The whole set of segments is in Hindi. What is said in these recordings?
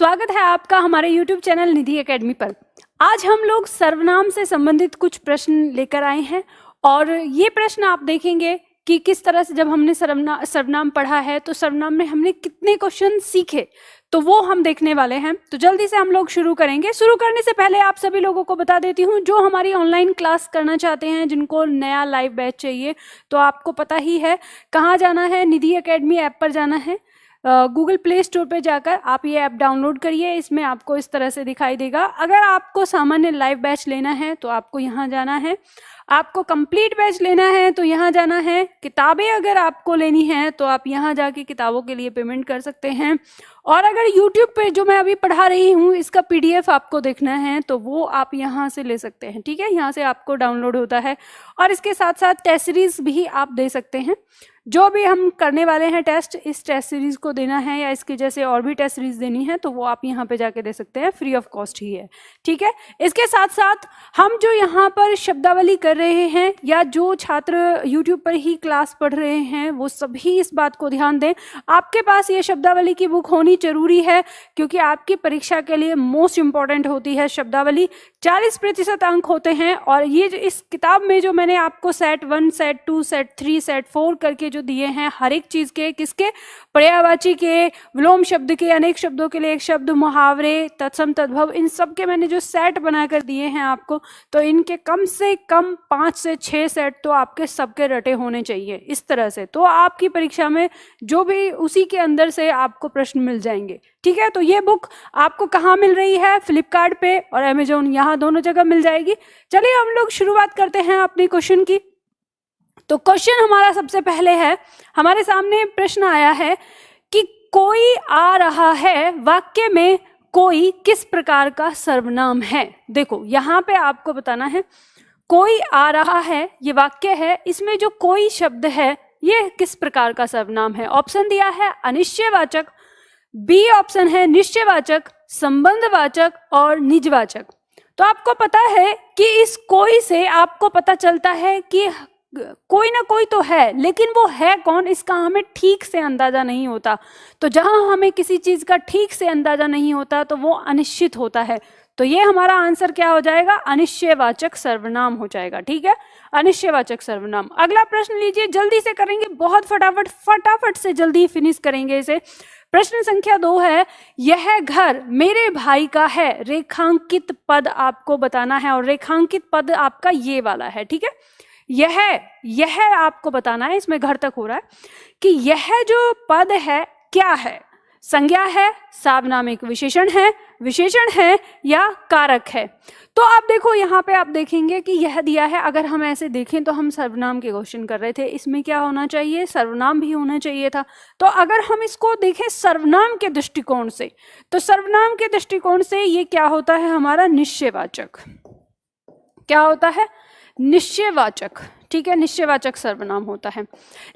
स्वागत है आपका हमारे YouTube चैनल निधि एकेडमी पर। आज हम लोग सर्वनाम से संबंधित कुछ प्रश्न लेकर आए हैं और ये प्रश्न आप देखेंगे कि किस तरह से जब हमने सर्वनाम पढ़ा है तो सर्वनाम में हमने कितने क्वेश्चन सीखे, तो वो हम देखने वाले हैं। तो जल्दी से हम लोग शुरू करेंगे। शुरू करने से पहले आप सभी लोगों को बता देती हूँ जो हमारी ऑनलाइन क्लास करना चाहते हैं, जिनको नया लाइव बैच चाहिए, तो आपको पता ही है कहाँ जाना है। निधि एकेडमी ऐप पर जाना है। गूगल प्ले स्टोर पे जाकर आप ये ऐप डाउनलोड करिए। इसमें आपको इस तरह से दिखाई देगा। अगर आपको सामान्य लाइव बैच लेना है तो आपको यहाँ जाना है। आपको कंप्लीट बैच लेना है तो यहाँ जाना है। किताबें अगर आपको लेनी है तो आप यहाँ जाके किताबों के लिए पेमेंट कर सकते हैं। और अगर YouTube पे जो मैं अभी पढ़ा रही हूँ इसका PDF आपको देखना है तो वो आप यहाँ से ले सकते हैं। ठीक है, यहाँ से आपको डाउनलोड होता है। और इसके साथ साथ टेस्ट सीरीज भी आप दे सकते हैं। जो भी हम करने वाले हैं टेस्ट, इस टेस्ट सीरीज को देना है या इसके जैसे और भी टेस्ट सीरीज देनी है तो वो आप यहाँ पे जाके दे सकते हैं, फ्री ऑफ कॉस्ट ही है। ठीक है, इसके साथ साथ हम जो यहाँ पर शब्दावली कर रहे हैं या जो छात्र YouTube पर ही क्लास पढ़ रहे हैं वो सभी इस बात को ध्यान दें, आपके पास ये शब्दावली की बुक होनी जरूरी है, क्योंकि आपकी परीक्षा के लिए मोस्ट इंपॉर्टेंट होती है शब्दावली। 40% अंक होते हैं और ये इस किताब में जो मैंने आपको सेट 1, सेट 2, सेट 3, सेट 4 करके जो दिए हैं, हर एक चीज के, किसके, पर्यायवाची के, विलोम शब्द के, अनेक शब्दों के लिए एक शब्द, मुहावरे, तत्सम तद्भव, इन सब के मैंने जो सेट बनाकर दिए हैं आपको, तो इनके कम से कम 5 से 6 सेट तो आपके सबके रटे होने चाहिए इस तरह से। तो आपकी परीक्षा में जो भी उसी के अंदर से आपको प्रश्न मिल जाएंगे। ठीक है, तो ये बुक आपको कहाँ मिल रही है? फ्लिपकार्ट पे और अमेजोन, यहाँ दोनों जगह मिल जाएगी। चलिए हम लोग शुरुआत करते हैं अपनी क्वेश्चन की। तो क्वेश्चन हमारा सबसे पहले है, हमारे सामने प्रश्न आया है कि कोई आ रहा है वाक्य में कोई किस प्रकार का सर्वनाम है। देखो यहाँ पे आपको बताना है कोई आ रहा है, ये वाक्य है, इसमें जो कोई शब्द है ये किस प्रकार का सर्वनाम है। ऑप्शन दिया है अनिश्चयवाचक, बी ऑप्शन है निश्चयवाचक, संबंधवाचक और निजवाचक। तो आपको पता है कि इस कोई से आपको पता चलता है कि कोई ना कोई तो है, लेकिन वो है कौन इसका हमें ठीक से अंदाजा नहीं होता। तो जहां हमें किसी चीज का ठीक से अंदाजा नहीं होता तो वो अनिश्चित होता है। तो ये हमारा आंसर क्या हो जाएगा? अनिश्चयवाचक सर्वनाम हो जाएगा। ठीक है, अनिश्चयवाचक सर्वनाम। अगला प्रश्न लीजिए, जल्दी से करेंगे, बहुत फटाफट से जल्दी फिनिश करेंगे इसे। प्रश्न संख्या 2 है, यह घर मेरे भाई का है, रेखांकित पद आपको बताना है और रेखांकित पद आपका ये वाला है। ठीक है, यह आपको बताना है, इसमें घर तक हो रहा है कि यह जो पद है क्या है, संज्ञा है, सार्वनामिक विशेषण है या कारक है। तो आप देखो यहाँ पे आप देखेंगे कि यह दिया है। अगर हम ऐसे देखें तो हम सर्वनाम के क्वेश्चन कर रहे थे, इसमें क्या होना चाहिए? सर्वनाम भी होना चाहिए था। तो अगर हम इसको देखें सर्वनाम के दृष्टिकोण से, तो सर्वनाम के दृष्टिकोण से ये क्या होता है? हमारा निश्चयवाचक। क्या होता है? निश्चयवाचक। ठीक है, निश्चयवाचक सर्वनाम होता है।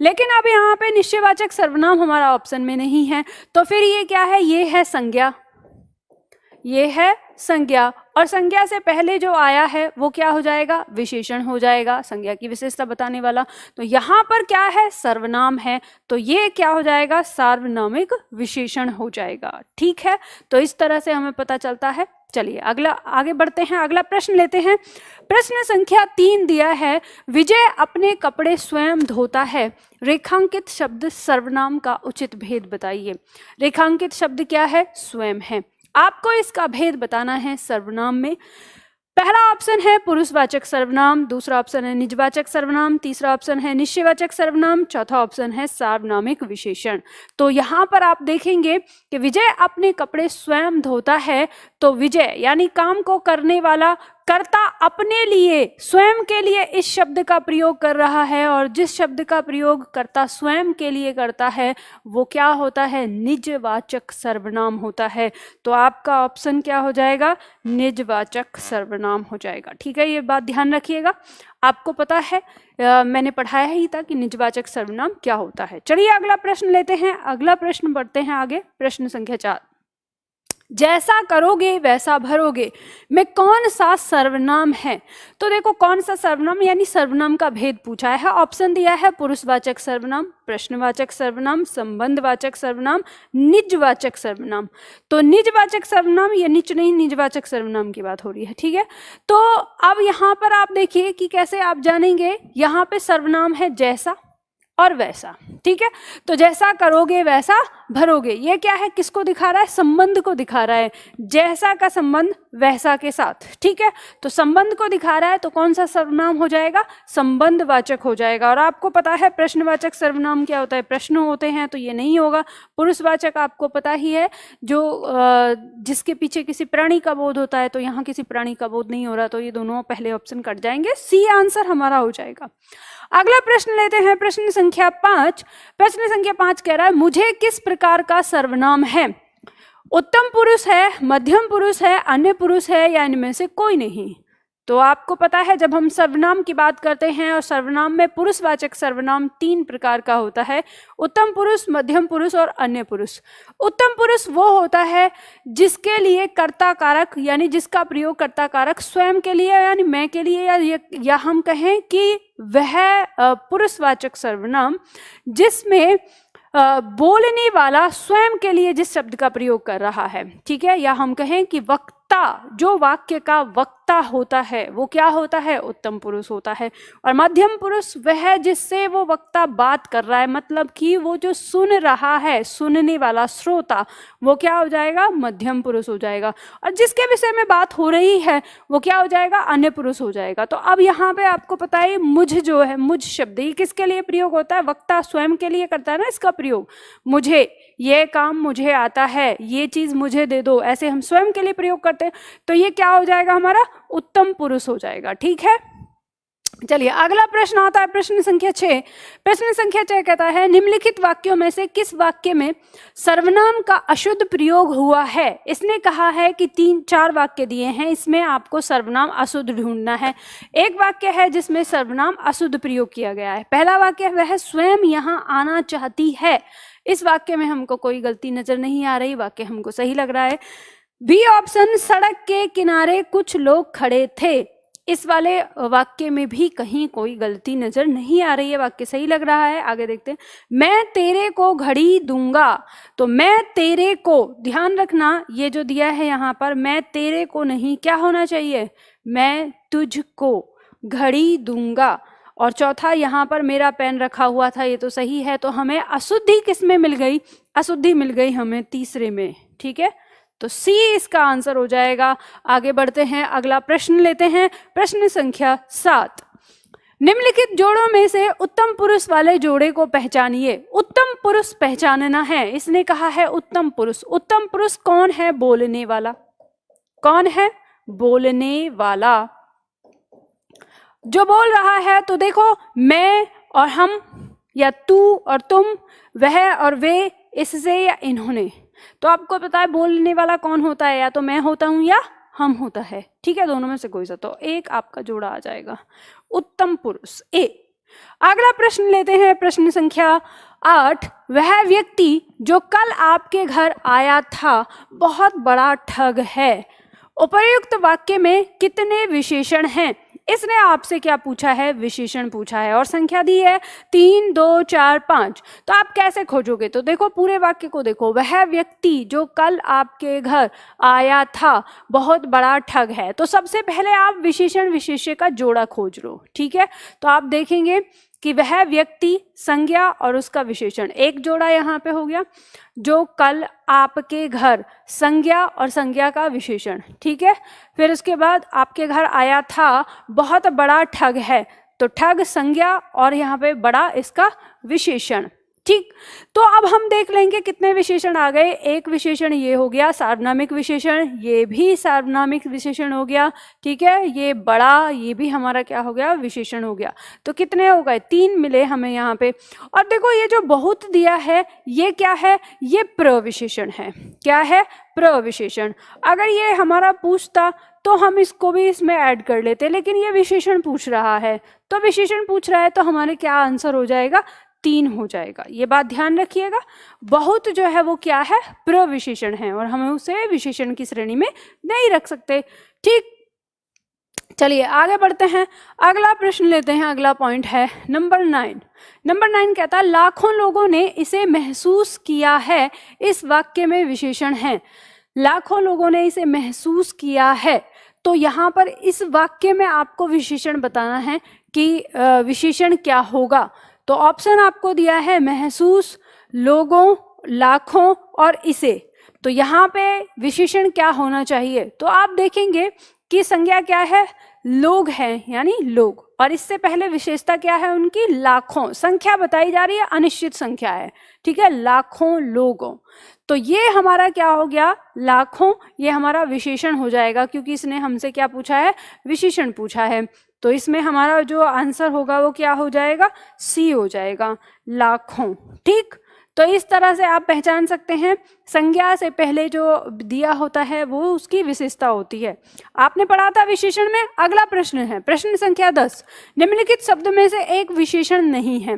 लेकिन अब यहाँ पे निश्चयवाचक सर्वनाम हमारा ऑप्शन में नहीं है, तो फिर ये क्या है? ये है संज्ञा। ये है संज्ञा, और संज्ञा से पहले जो आया है वो क्या हो जाएगा? विशेषण हो जाएगा, संज्ञा की विशेषता बताने वाला। तो यहाँ पर क्या है? सर्वनाम है, तो ये क्या हो जाएगा? सार्वनामिक विशेषण हो जाएगा। ठीक है, तो इस तरह से हमें पता चलता है। चलिए अगला आगे बढ़ते हैं, अगला प्रश्न लेते हैं। प्रश्न संख्या 3 दिया है, विजय अपने कपड़े स्वयं धोता है, रेखांकित शब्द सर्वनाम का उचित भेद बताइए। रेखांकित शब्द क्या है? स्वयं है। आपको इसका भेद बताना है सर्वनाम में। पहला ऑप्शन है पुरुषवाचक सर्वनाम, दूसरा ऑप्शन है निजवाचक सर्वनाम, तीसरा ऑप्शन है निश्चयवाचक सर्वनाम, चौथा ऑप्शन है सार्वनामिक विशेषण। तो यहाँ पर आप देखेंगे कि विजय अपने कपड़े स्वयं धोता है, तो विजय यानी काम को करने वाला कर्ता अपने लिए, स्वयं के लिए इस शब्द का प्रयोग कर रहा है, और जिस शब्द का प्रयोग कर्ता स्वयं के लिए करता है वो क्या होता है? निजवाचक सर्वनाम होता है। तो आपका ऑप्शन क्या हो जाएगा? निजवाचक सर्वनाम हो जाएगा। ठीक है, ये बात ध्यान रखिएगा, आपको पता है, मैंने पढ़ाया ही था कि निजवाचक सर्वनाम क्या होता है। चलिए अगला प्रश्न लेते हैं, अगला प्रश्न बढ़ते हैं आगे। प्रश्न संख्या 4 जैसा करोगे वैसा भरोगे में कौन सा सर्वनाम है? तो देखो कौन सा सर्वनाम यानी सर्वनाम का भेद पूछा है। ऑप्शन दिया है पुरुषवाचक सर्वनाम, प्रश्नवाचक सर्वनाम, संबंधवाचक सर्वनाम, निजवाचक सर्वनाम। तो निजवाचक सर्वनाम, ये निज नहीं, निजवाचक सर्वनाम की बात हो रही है, ठीक है। तो अब यहाँ पर आप देखिए कि कैसे आप जानेंगे। यहाँ पे सर्वनाम है जैसा और वैसा, ठीक है। तो जैसा करोगे वैसा भरोगे, ये क्या है, किसको दिखा रहा है? संबंध को दिखा रहा है, जैसा का संबंध वैसा के साथ, ठीक है। तो संबंध को दिखा रहा है, तो कौन सा सर्वनाम हो जाएगा? संबंधवाचक हो जाएगा। और आपको पता है प्रश्नवाचक सर्वनाम क्या होता है, प्रश्न होते हैं, तो ये नहीं होगा। पुरुषवाचक आपको पता ही है, जो जिसके पीछे किसी प्राणी का बोध होता है, तो यहाँ किसी प्राणी का बोध नहीं हो रहा, तो ये दोनों पहले ऑप्शन कट जाएंगे, सी आंसर हमारा हो जाएगा। अगला प्रश्न लेते हैं, प्रश्न संख्या 5। प्रश्न संख्या 5 कह रहा है मुझे किस प्रकार का सर्वनाम है? उत्तम पुरुष है, मध्यम पुरुष है, अन्य पुरुष है, या इनमें से कोई नहीं? तो आपको पता है जब हम सर्वनाम की बात करते हैं, और सर्वनाम में पुरुषवाचक सर्वनाम 3 प्रकार का होता है, उत्तम पुरुष, मध्यम पुरुष और अन्य पुरुष। उत्तम पुरुष वो होता है जिसके लिए कर्ता कारक यानी जिसका प्रयोग कर्ता कारक स्वयं के लिए यानी मैं के लिए, या हम कहें कि वह पुरुषवाचक सर्वनाम जिसमें बोलने वाला स्वयं के लिए जिस शब्द का प्रयोग कर रहा है, ठीक है। या हम कहें कि वक्ता, जो वाक्य का वक्ता होता है वो क्या होता है? उत्तम पुरुष होता है। और मध्यम पुरुष वह जिससे वो वक्ता बात कर रहा है, मतलब कि वो जो सुन रहा है, सुनने वाला श्रोता, वो क्या हो जाएगा? मध्यम पुरुष हो जाएगा। और जिसके विषय में बात हो रही है वो क्या हो जाएगा? अन्य पुरुष हो जाएगा। तो अब यहाँ पे आपको पता है मुझ जो है, मुझ शब्द ये किसके लिए प्रयोग होता है? वक्ता स्वयं के लिए करता है ना इसका प्रयोग। मुझे, ये काम मुझे आता है, ये चीज मुझे दे दो, ऐसे हम स्वयं के लिए प्रयोग करते हैं। तो ये क्या हो जाएगा? हमारा उत्तम पुरुष हो जाएगा, ठीक है। चलिए अगला प्रश्न आता है, प्रश्न संख्या 6। प्रश्न संख्या 6 कहता है निम्नलिखित वाक्यों में से किस वाक्य में सर्वनाम का अशुद्ध प्रयोग हुआ है? इसने कहा है कि 3-4 वाक्य दिए हैं, इसमें आपको सर्वनाम अशुद्ध ढूंढना है। एक वाक्य है जिसमें सर्वनाम अशुद्ध प्रयोग किया गया है। पहला वाक्य वह स्वयं यहाँ आना चाहती है। इस वाक्य में हमको कोई गलती नजर नहीं आ रही, वाक्य हमको सही लग रहा है। बी ऑप्शन, सड़क के किनारे कुछ लोग खड़े थे। इस वाले वाक्य में भी कहीं कोई गलती नजर नहीं आ रही है, वाक्य सही लग रहा है। आगे देखते हैं, मैं तेरे को घड़ी दूंगा। तो मैं तेरे को, ध्यान रखना ये जो दिया है यहाँ पर, मैं तेरे को नहीं, क्या होना चाहिए? मैं तुझको घड़ी दूंगा। और चौथा, यहाँ पर मेरा पेन रखा हुआ था, ये तो सही है। तो हमें अशुद्धि किस में मिल गई? अशुद्धि मिल गई हमें तीसरे में, ठीक है। तो सी इसका आंसर हो जाएगा। आगे बढ़ते हैं, अगला प्रश्न लेते हैं, प्रश्न संख्या 7। निम्नलिखित जोड़ों में से उत्तम पुरुष वाले जोड़े को पहचानिए। उत्तम पुरुष पहचानना है, इसने कहा है उत्तम पुरुष। उत्तम पुरुष कौन है? बोलने वाला। कौन है? बोलने वाला, जो बोल रहा है। तो देखो, मैं और हम, या तू और तुम, वह और वे, इससे या इन्होंने। तो आपको पता है बोलने वाला कौन होता है? या तो मैं होता हूं या हम होता है, ठीक है। दोनों में से कोई सा, तो एक आपका जोड़ा आ जाएगा, उत्तम पुरुष ए। अगला प्रश्न लेते हैं, प्रश्न संख्या 8। वह व्यक्ति जो कल आपके घर आया था बहुत बड़ा ठग है। उपर्युक्त वाक्य में कितने विशेषण हैं? इसने आपसे क्या पूछा है? विशेषण पूछा है, और संख्या दी है 3, 2, 4, 5। तो आप कैसे खोजोगे? तो देखो पूरे वाक्य को देखो, वह व्यक्ति जो कल आपके घर आया था बहुत बड़ा ठग है। तो सबसे पहले आप विशेषण विशेष्य का जोड़ा खोज लो, ठीक है। तो आप देखेंगे कि वह व्यक्ति, संज्ञा और उसका विशेषण, एक जोड़ा यहाँ पे हो गया। जो कल आपके घर, संज्ञा और संज्ञा का विशेषण, ठीक है। फिर उसके बाद आपके घर आया था बहुत बड़ा ठग है, तो ठग संज्ञा और यहाँ पे बड़ा इसका विशेषण, ठीक। तो अब हम देख लेंगे कितने विशेषण आ गए। एक विशेषण ये हो गया सार्वनामिक विशेषण, ये भी सार्वनामिक विशेषण हो गया, ठीक है। ये बड़ा, ये भी हमारा क्या हो गया? विशेषण हो गया। तो कितने हो गए? 3 मिले हमें यहाँ पे। और देखो ये जो बहुत दिया है ये क्या है? ये प्रविशेषण है। क्या है? प्रविशेषण। अगर ये हमारा पूछता तो हम इसको भी इसमें ऐड कर लेते, लेकिन ये विशेषण पूछ रहा है। तो विशेषण पूछ रहा है तो हमारे क्या आंसर हो जाएगा? 3 हो जाएगा। ये बात ध्यान रखिएगा। बहुत जो है वो क्या है, प्रविशेषण है और हमें उसे विशेषण की श्रेणी में नहीं रख सकते। ठीक, चलिए आगे बढ़ते हैं, अगला प्रश्न लेते हैं। अगला पॉइंट है नंबर 9। नंबर 9 कहता है लाखों लोगों ने इसे महसूस किया है। इस वाक्य में विशेषण है, लाखों लोगों ने इसे महसूस किया है। तो यहाँ पर इस वाक्य में आपको विशेषण बताना है कि विशेषण क्या होगा। तो ऑप्शन आपको दिया है महसूस, लोगों, लाखों और इसे। तो यहाँ पे विशेषण क्या होना चाहिए, तो आप देखेंगे कि संज्ञा क्या है, लोग है, यानी लोग, और इससे पहले विशेषता क्या है उनकी, लाखों। संख्या बताई जा रही है, अनिश्चित संख्या है, ठीक है, लाखों लोगों। तो ये हमारा क्या हो गया, लाखों, ये हमारा विशेषण हो जाएगा क्योंकि इसने हमसे क्या पूछा है, विशेषण पूछा है। तो इसमें हमारा जो आंसर होगा वो क्या हो जाएगा, सी हो जाएगा, लाखों। ठीक, तो इस तरह से आप पहचान सकते हैं संज्ञा से पहले जो दिया होता है वो उसकी विशेषता होती है। आपने पढ़ा था विशेषण में। अगला प्रश्न है प्रश्न संख्या 10। निम्नलिखित शब्द में से एक विशेषण नहीं है।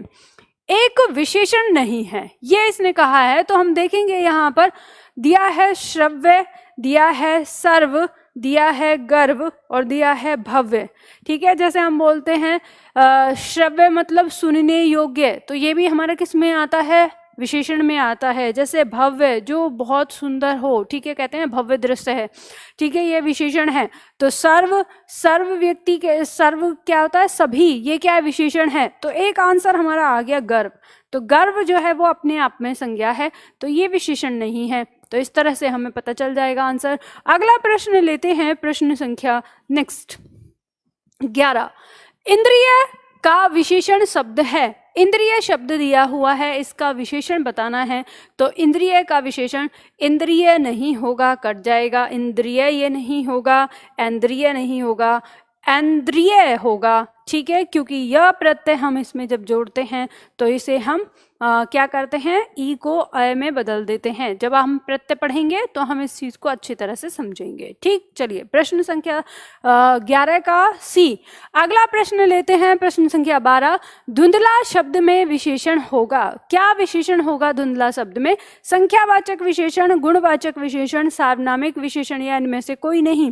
एक विशेषण नहीं है ये इसने कहा है। तो हम देखेंगे यहाँ पर दिया है श्रव्य, दिया है सर्व, दिया है गर्व और दिया है भव्य। ठीक है, जैसे हम बोलते हैं श्रव्य मतलब सुनने योग्य, तो ये भी हमारा किस में आता है, विशेषण में आता है। जैसे भव्य, जो बहुत सुंदर हो, ठीक है, कहते हैं भव्य दृश्य है, ठीक है, ये विशेषण है। तो सर्व, सर्व व्यक्ति के, सर्व क्या होता है, सभी, ये क्या है, विशेषण है। तो एक आंसर हमारा आ गया गर्व। तो गर्व जो है वो अपने आप में संज्ञा है, तो ये विशेषण नहीं है। तो इस तरह से हमें पता चल जाएगा आंसर। अगला प्रश्न लेते हैं, प्रश्न संख्या नेक्स्ट 11। इंद्रिय का विशेषण शब्द है। इंद्रिय शब्द दिया हुआ है, इसका विशेषण बताना है। तो इंद्रिय का विशेषण इंद्रिय नहीं होगा, कट जाएगा, इंद्रिय ये नहीं होगा, इंद्रिय नहीं होगा, इंद्रिय होगा। ठीक है, क्योंकि यह प्रत्यय हम इसमें जब जोड़ते हैं तो इसे हम क्या करते हैं, ई को अय में बदल देते हैं। जब हम प्रत्यय पढ़ेंगे तो हम इस चीज को अच्छी तरह से समझेंगे। ठीक, चलिए प्रश्न संख्या 11 का सी। अगला प्रश्न लेते हैं, प्रश्न संख्या 12। धुंधला शब्द में विशेषण होगा। क्या विशेषण होगा धुंधला शब्द में? संख्यावाचक विशेषण, गुणवाचक विशेषण, सार्वनामिक विशेषण या इनमें से कोई नहीं।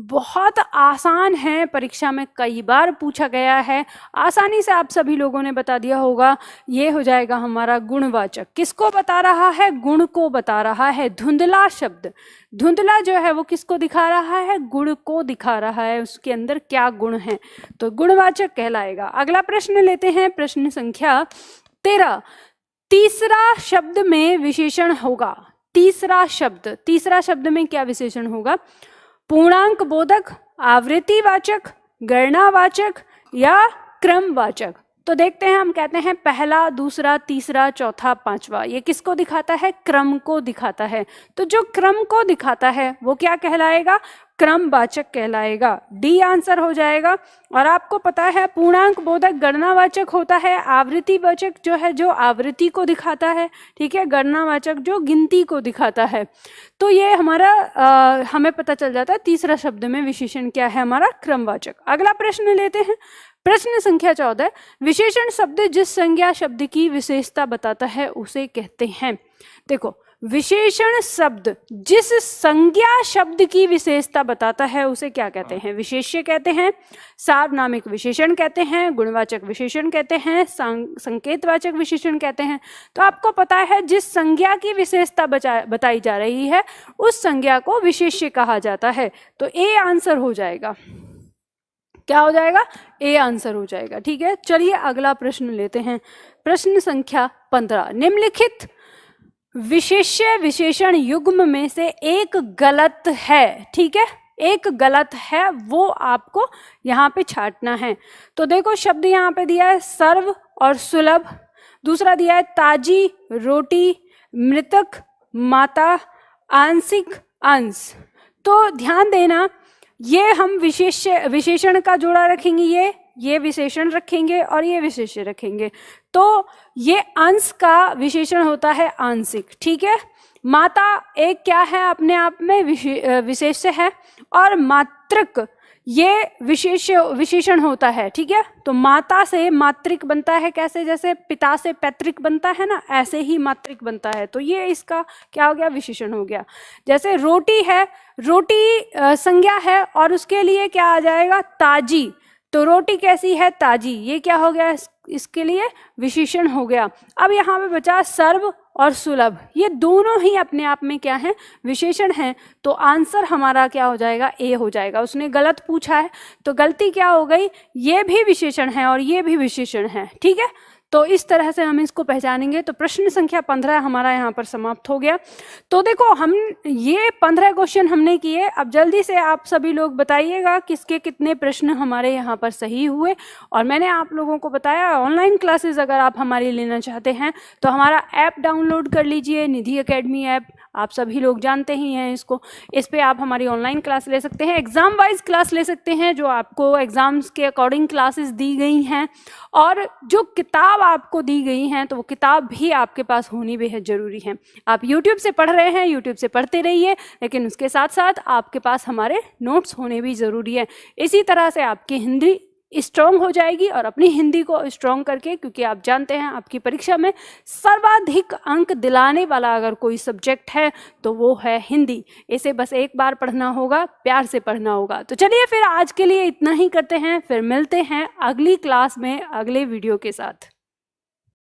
बहुत आसान है, परीक्षा में कई बार पूछा गया है, आसानी से आप सभी लोगों ने बता दिया होगा। ये हो जाएगा हमारा गुणवाचक। किसको बता रहा है? गुण को बता रहा है। धुंधला शब्द, धुंधला जो है वो किसको दिखा रहा है? गुण को दिखा रहा है, उसके अंदर क्या गुण है, तो गुणवाचक कहलाएगा। अगला प्रश्न लेते हैं, प्रश्न संख्या 13। तीसरा शब्द में विशेषण होगा। तीसरा शब्द, तीसरा शब्द में क्या विशेषण होगा? पूर्णांक बोधक, आवृत्तिवाचक, गणनावाचक या क्रमवाचक। तो देखते हैं, हम कहते हैं पहला, दूसरा, तीसरा, चौथा, पांचवा, ये किसको दिखाता है? क्रम को दिखाता है। तो जो क्रम को दिखाता है वो क्या कहलाएगा? क्रमवाचक कहलाएगा। डी आंसर हो जाएगा। और आपको पता है पूर्णांक बोधक गणनावाचक होता है, आवृत्तिवाचक जो है जो आवृत्ति को दिखाता है, ठीक है, गणनावाचक जो गिनती को दिखाता है। तो ये हमारा हमें पता चल जाता है तीसरा शब्द में विशेषण क्या है हमारा? क्रमवाचक। अगला प्रश्न लेते हैं, प्रश्न संख्या 14। विशेषण शब्द जिस संज्ञा शब्द की विशेषता बताता है उसे कहते हैं। देखो, विशेषण शब्द जिस संज्ञा शब्द की विशेषता बताता है उसे क्या कहते हैं? विशेष्य कहते हैं, सार्वनामिक विशेषण कहते हैं, गुणवाचक विशेषण कहते हैं, संकेतवाचक विशेषण कहते हैं। तो आपको पता है जिस संज्ञा की विशेषता बताई जा रही है उस संज्ञा को विशेष्य कहा जाता है। तो ए आंसर हो जाएगा। क्या हो जाएगा? ए आंसर हो जाएगा। ठीक है, चलिए अगला प्रश्न लेते हैं, प्रश्न संख्या 15। निम्नलिखित विशेष्य विशेषण युग्म में से एक गलत है। ठीक है, एक गलत है, वो आपको यहाँ पे छांटना है। तो देखो, शब्द यहाँ पे दिया है सर्व और सुलभ, दूसरा दिया है ताजी रोटी, मृतक, माता, आंशिक, अंश। तो ध्यान देना, ये हम विशेषण का जोड़ा रखेंगे, ये विशेषण रखेंगे और ये विशेष्य रखेंगे। तो ये अंश का विशेषण होता है आंशिक। ठीक है, माता एक क्या है अपने आप में? विशेष्य है। और मातृक ये विशेषण होता है, ठीक है। तो माता से मातृक बनता है, कैसे, जैसे पिता से पैतृक बनता है ना, ऐसे ही मातृक बनता है। तो ये इसका क्या हो गया, विशेषण हो गया। जैसे रोटी है, रोटी संज्ञा है और उसके लिए क्या आ जाएगा, ताजी। तो रोटी कैसी है, ताजी, ये क्या हो गया, इसके लिए विशेषण हो गया। अब यहाँ पे बचा सर्व और सुलभ, ये दोनों ही अपने आप में क्या है, विशेषण हैं। तो आंसर हमारा क्या हो जाएगा, ए हो जाएगा। उसने गलत पूछा है तो गलती क्या हो गई, ये भी विशेषण है और ये भी विशेषण है, ठीक है। तो इस तरह से हम इसको पहचानेंगे। तो प्रश्न संख्या 15 हमारा यहाँ पर समाप्त हो गया। तो देखो, हम ये 15 क्वेश्चन हमने किए। अब जल्दी से आप सभी लोग बताइएगा किसके कितने प्रश्न हमारे यहाँ पर सही हुए। और मैंने आप लोगों को बताया, ऑनलाइन क्लासेस अगर आप हमारी लेना चाहते हैं तो हमारा ऐप डाउनलोड कर लीजिए, निधि एकेडमी ऐप। आप सभी लोग जानते ही हैं इसको। इस पे आप हमारी ऑनलाइन क्लास ले सकते हैं, एग्जाम वाइज क्लास ले सकते हैं, जो आपको एग्जाम्स के अकॉर्डिंग क्लासेस दी गई हैं। और जो किताब आपको दी गई हैं, तो वो किताब भी आपके पास होनी बेहद ज़रूरी है। आप YouTube से पढ़ रहे हैं, YouTube से पढ़ते रहिए, लेकिन उसके साथ साथ आपके पास हमारे नोट्स होने भी ज़रूरी है। इसी तरह से आपकी हिंदी स्ट्रॉन्ग हो जाएगी। और अपनी हिंदी को स्ट्रॉन्ग करके, क्योंकि आप जानते हैं आपकी परीक्षा में सर्वाधिक अंक दिलाने वाला अगर कोई सब्जेक्ट है तो वो है हिंदी। इसे बस एक बार पढ़ना होगा, प्यार से पढ़ना होगा। तो चलिए फिर आज के लिए इतना ही करते हैं, फिर मिलते हैं अगली क्लास में अगले वीडियो के साथ।